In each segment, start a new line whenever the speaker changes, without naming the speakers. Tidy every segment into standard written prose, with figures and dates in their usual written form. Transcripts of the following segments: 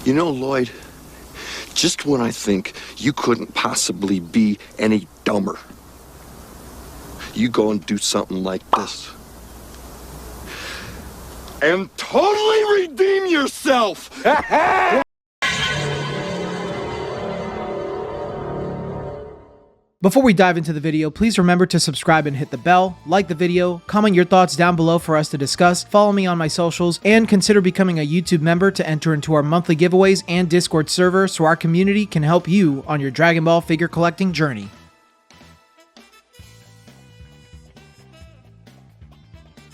You know, Lloyd, just when I think you couldn't possibly be any dumber, you go and do something like this. And totally redeem yourself!
Before we dive into the video, please remember to subscribe and hit the bell, like the video, comment your thoughts down below for us to discuss, follow me on my socials, and consider becoming a YouTube member to enter into our monthly giveaways and Discord server so our community can help you on your Dragon Ball figure collecting journey.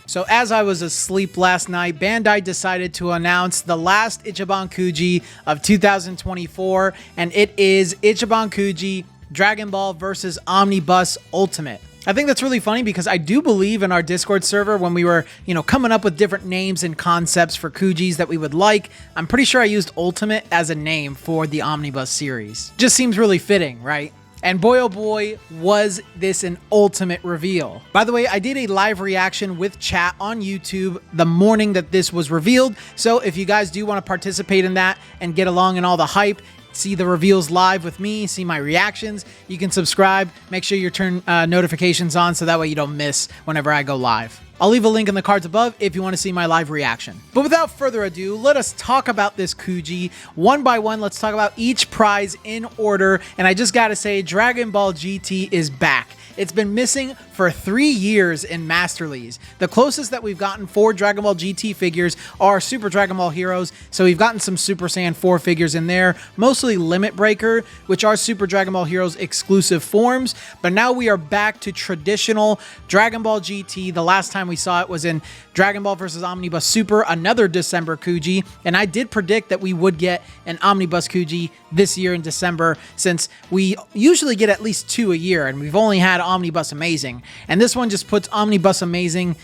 So as I was asleep last night, Bandai decided to announce the last Ichiban Kuji of 2024, and it is Ichiban Kuji Dragon Ball vs. Omnibus Ultimate. I think that's really funny because I do believe in our Discord server when we were, coming up with different names and concepts for Kujis that we would like, I'm pretty sure I used Ultimate as a name for the Omnibus series. Just seems really fitting, right? And boy oh boy, was this an ultimate reveal. By the way, I did a live reaction with chat on YouTube the morning that this was revealed, so if you guys do want to participate in that and get along in all the hype, see the reveals live with me, see my reactions, you can subscribe. Make sure you turn notifications on so that way you don't miss whenever I go live. I'll leave a link in the cards above if you want to see my live reaction. But without further ado, let us talk about this Kuji. One by one, let's talk about each prize in order. And I just gotta say, Dragon Ball GT is back. It's been missing for 3 years in Masterlies. The closest that we've gotten for Dragon Ball GT figures are Super Dragon Ball Heroes, so we've gotten some Super Saiyan 4 figures in there, mostly Limit Breaker, which are Super Dragon Ball Heroes exclusive forms, but now we are back to traditional Dragon Ball GT. The last time we saw it was in Dragon Ball vs. Omnibus Super, another December Kuji, and I did predict that we would get an Omnibus Kuji this year in December, since we usually get at least 2 a year, and we've only had Omnibus Amazing. And this one just puts Omnibus Amazing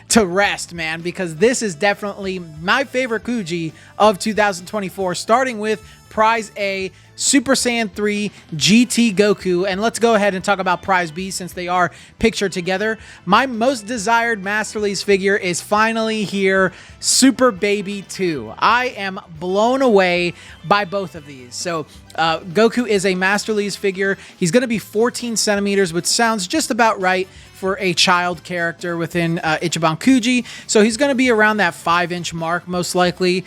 to rest, man, because this is definitely my favorite Kuji of 2024, starting with Prize A, Super Saiyan 3 GT Goku, and let's go ahead and talk about Prize B since they are pictured together. My most desired Masterlies figure is finally here, Super Baby 2. I am blown away by both of these. So Goku is a Masterlies figure. He's going to be 14 centimeters, which sounds just about right for a child character within Ichiban Kuji. So he's going to be around that 5-inch mark, most likely,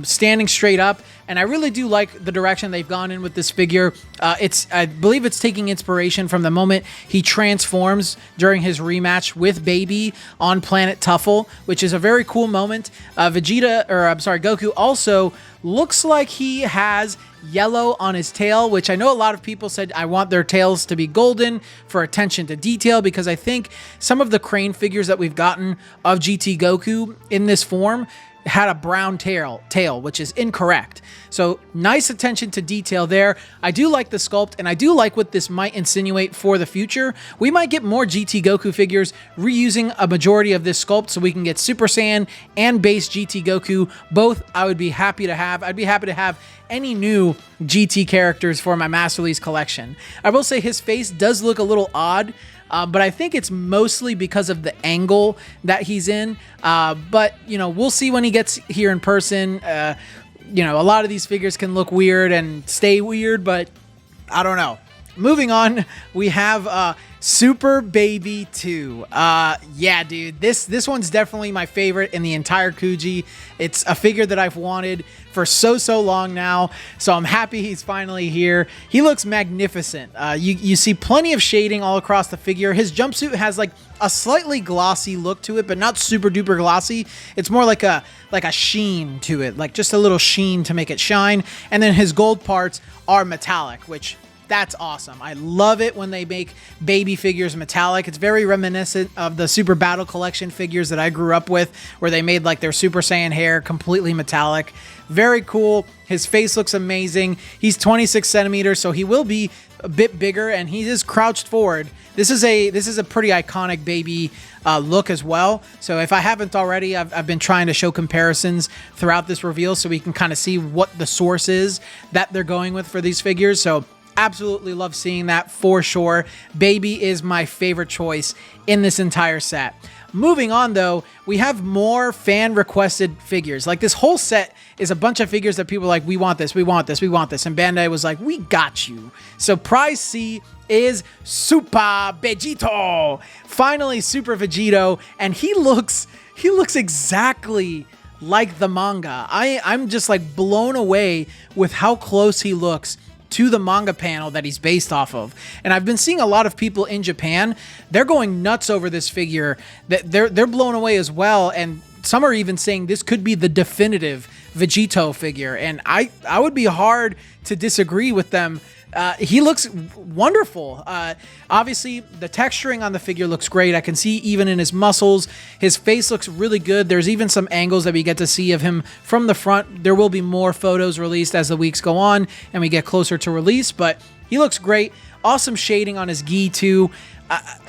standing straight up. And I really do like the direction they've gone in with this figure. I believe it's taking inspiration from the moment he transforms during his rematch with Baby on Planet Tuffle, which is a very cool moment. Goku also looks like he has yellow on his tail, which I know a lot of people said I want their tails to be golden for attention to detail, because I think some of the Crane figures that we've gotten of GT Goku in this form had a brown tail, which is incorrect. So nice attention to detail there. I do like the sculpt, and I do like what this might insinuate for the future. We might get more GT Goku figures reusing a majority of this sculpt, so we can get Super Saiyan and base GT Goku. Both I would be happy to have. I'd be happy to have any new GT characters for my Masterlies collection. I will say his face does look a little odd, but I think it's mostly because of the angle that he's in. But, we'll see when he gets here in person. A lot of these figures can look weird and stay weird, but I don't know. Moving on, we have Super Baby 2. Yeah, dude, this one's definitely my favorite in the entire Kuji. It's a figure that I've wanted for so long now, so I'm happy he's finally here. He looks magnificent. You see plenty of shading all across the figure. His jumpsuit has like a slightly glossy look to it, but not super duper glossy. It's more like a sheen to it, like just a little sheen to make it shine. And then his gold parts are metallic, which that's awesome. I love it when they make baby figures metallic. It's very reminiscent of the Super Battle Collection figures that I grew up with, where they made like their Super Saiyan hair completely metallic. Very cool. His face looks amazing. He's 26 centimeters, so he will be a bit bigger, and he is crouched forward. This is a pretty iconic baby look as well. So if I haven't already, I've been trying to show comparisons throughout this reveal so we can kind of see what the source is that they're going with for these figures. So absolutely love seeing that for sure. Baby is my favorite choice in this entire set. Moving on, though, we have more fan-requested figures. Like, this whole set is a bunch of figures that people are like, we want this, we want this, we want this. And Bandai was like, we got you. So prize C is Super Vegito. Finally, Super Vegito. And he looks exactly like the manga. I'm just like blown away with how close he looks to the manga panel that he's based off of. And I've been seeing a lot of people in Japan, they're going nuts over this figure. That they're blown away as well, and some are even saying this could be the definitive Vegito figure, and I would be hard to disagree with them. He looks wonderful. Obviously, the texturing on the figure looks great. I can see even in his muscles, his face looks really good. There's even some angles that we get to see of him from the front. There will be more photos released as the weeks go on and we get closer to release, but he looks great. Awesome shading on his gi too.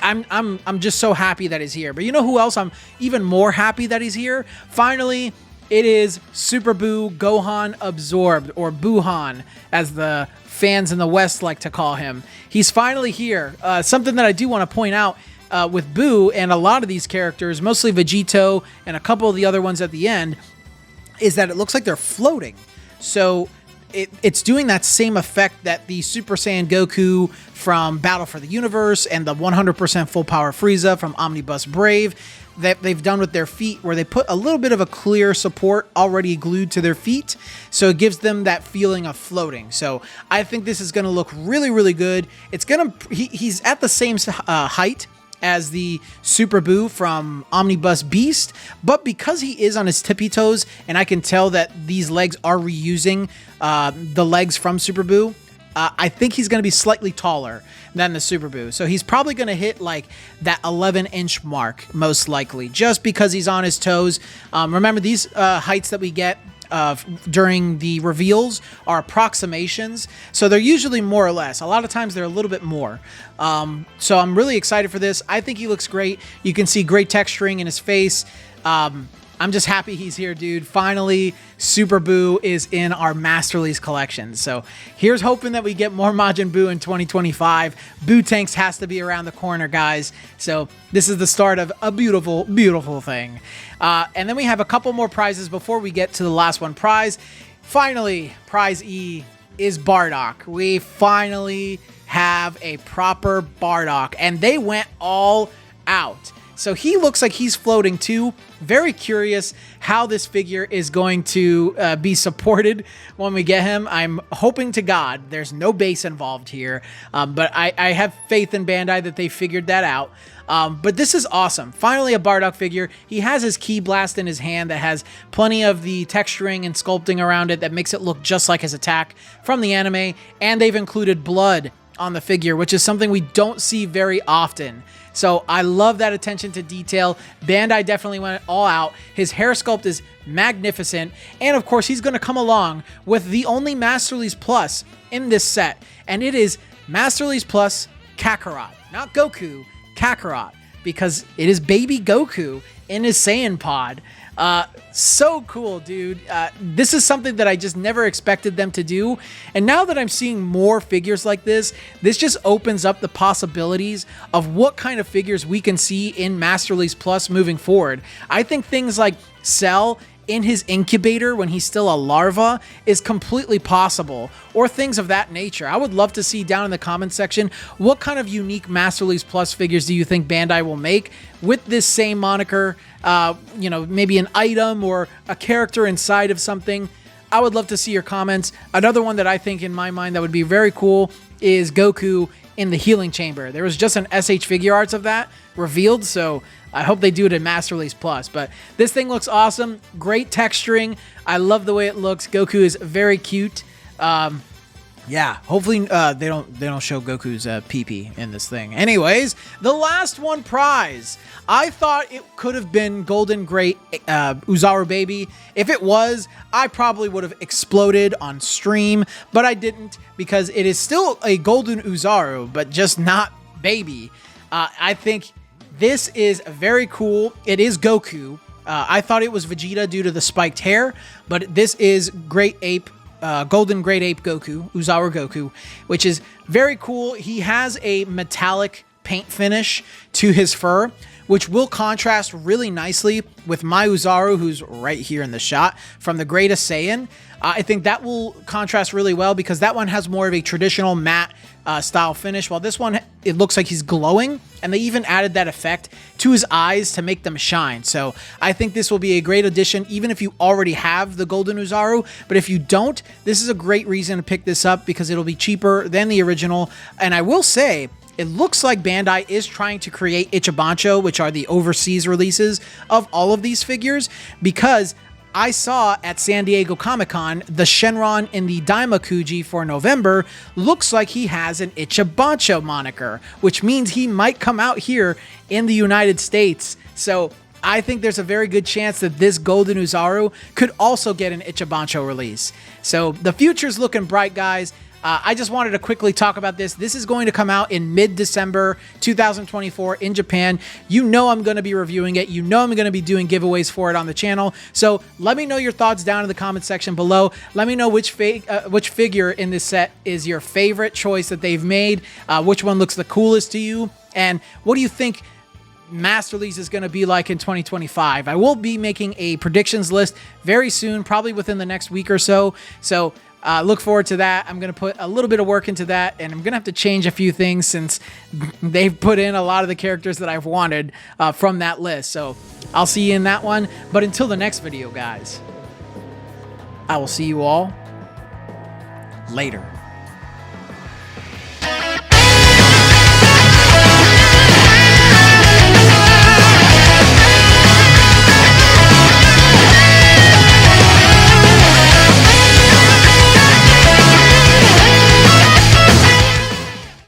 I'm just so happy that he's here. But you know who else I'm even more happy that he's here? Finally, it is Super Buu Gohan Absorbed, or Buuhan, as the fans in the West like to call him. He's finally here. Something that I do want to point out with Buu and a lot of these characters, mostly Vegito and a couple of the other ones at the end, is that it looks like they're floating. So it's doing that same effect that the Super Saiyan Goku from Battle for the Universe and the 100% full power Frieza from Omnibus Brave that they've done with their feet, where they put a little bit of a clear support already glued to their feet, so it gives them that feeling of floating. So I think this is going to look really, really good. It's gonna he's at the same height as the Super Buu from Omnibus Beast, but because he is on his tippy toes, and I can tell that these legs are reusing the legs from Super Buu, I think he's going to be slightly taller than the Super Buu. So he's probably going to hit like that 11-inch mark, most likely, just because he's on his toes. Remember, these heights that we get during the reveals are approximations, so they're usually more or less. A lot of times they're a little bit more. So I'm really excited for this. I think he looks great. You can see great texturing in his face. I'm just happy he's here, dude. Finally, Super Buu is in our Master Lease collection. So here's hoping that we get more Majin Buu in 2025. Buu Tanks has to be around the corner, guys. So this is the start of a beautiful, beautiful thing. And then we have a couple more prizes before we get to the last one. Finally, prize E is Bardock. We finally have a proper Bardock, and they went all out. So he looks like he's floating too. Very curious how this figure is going to be supported when we get him. I'm hoping to God there's no base involved here, but I have faith in Bandai that they figured that out. But this is awesome. Finally, a Bardock figure. He has his Ki Blast in his hand that has plenty of the texturing and sculpting around it that makes it look just like his attack from the anime, and they've included blood on the figure, which is something we don't see very often. So I love that attention to detail. Bandai definitely went all out. His hair sculpt is magnificent. And of course, he's going to come along with the only Master Lease Plus in this set. And it is Master Lease Plus Kakarot. Not Goku, Kakarot. Because it is baby Goku in his Saiyan pod. So cool, dude. This is something that I just never expected them to do. And now that I'm seeing more figures like this just opens up the possibilities of what kind of figures we can see in Master Lease Plus moving forward. I think things like Cell in his incubator when he's still a larva is completely possible, or things of that nature. I would love to see down in the comments section, what kind of unique Master Lease Plus figures do you think Bandai will make with this same moniker? Maybe an item or a character inside of something. I would love to see your comments. Another one that I think in my mind that would be very cool is Goku in the healing chamber. There was just an SH figure arts of that revealed, so I hope they do it in Master Lease Plus. But this thing looks awesome. Great texturing. I love the way it looks. Goku is very cute. Yeah, hopefully they don't show Goku's pee-pee in this thing. Anyways, the last one prize. I thought it could have been Golden Great Uzaru Baby. If it was, I probably would have exploded on stream, but I didn't, because it is still a Golden Uzaru, but just not Baby. I think this is very cool. It is Goku. I thought it was Vegeta due to the spiked hair, but this is Great Ape. Golden Great Ape Goku, Uzaru Goku, which is very cool. He has a metallic paint finish to his fur, which will contrast really nicely with my Uzaru, who's right here in the shot, from the Greatest Saiyan. I think that will contrast really well because that one has more of a traditional matte style finish, while this one, it looks like he's glowing, and they even added that effect to his eyes to make them shine. So I think this will be a great addition, even if you already have the Golden Uzaru. But if you don't, this is a great reason to pick this up because it'll be cheaper than the original. And I will say, it looks like Bandai is trying to create Ichibancho, which are the overseas releases of all of these figures, because I saw at San Diego Comic-Con the Shenron in the Daima Kuji for November looks like he has an Ichibancho moniker, which means he might come out here in the United States. So I think there's a very good chance that this Golden Uzaru could also get an Ichibancho release. So the future's looking bright, guys. I just wanted to quickly talk about this. This is going to come out in mid-December 2024 in Japan. You know I'm going to be reviewing it. You know I'm going to be doing giveaways for it on the channel. So let me know your thoughts down in the comment section below. Let me know which figure in this set is your favorite choice that they've made. Which one looks the coolest to you? And what do you think mass release is going to be like in 2025? I will be making a predictions list very soon, probably within the next week or so. So look forward to that. I'm going to put a little bit of work into that, and I'm going to have to change a few things since they've put in a lot of the characters that I've wanted from that list. So I'll see you in that one. But until the next video, guys, I will see you all later.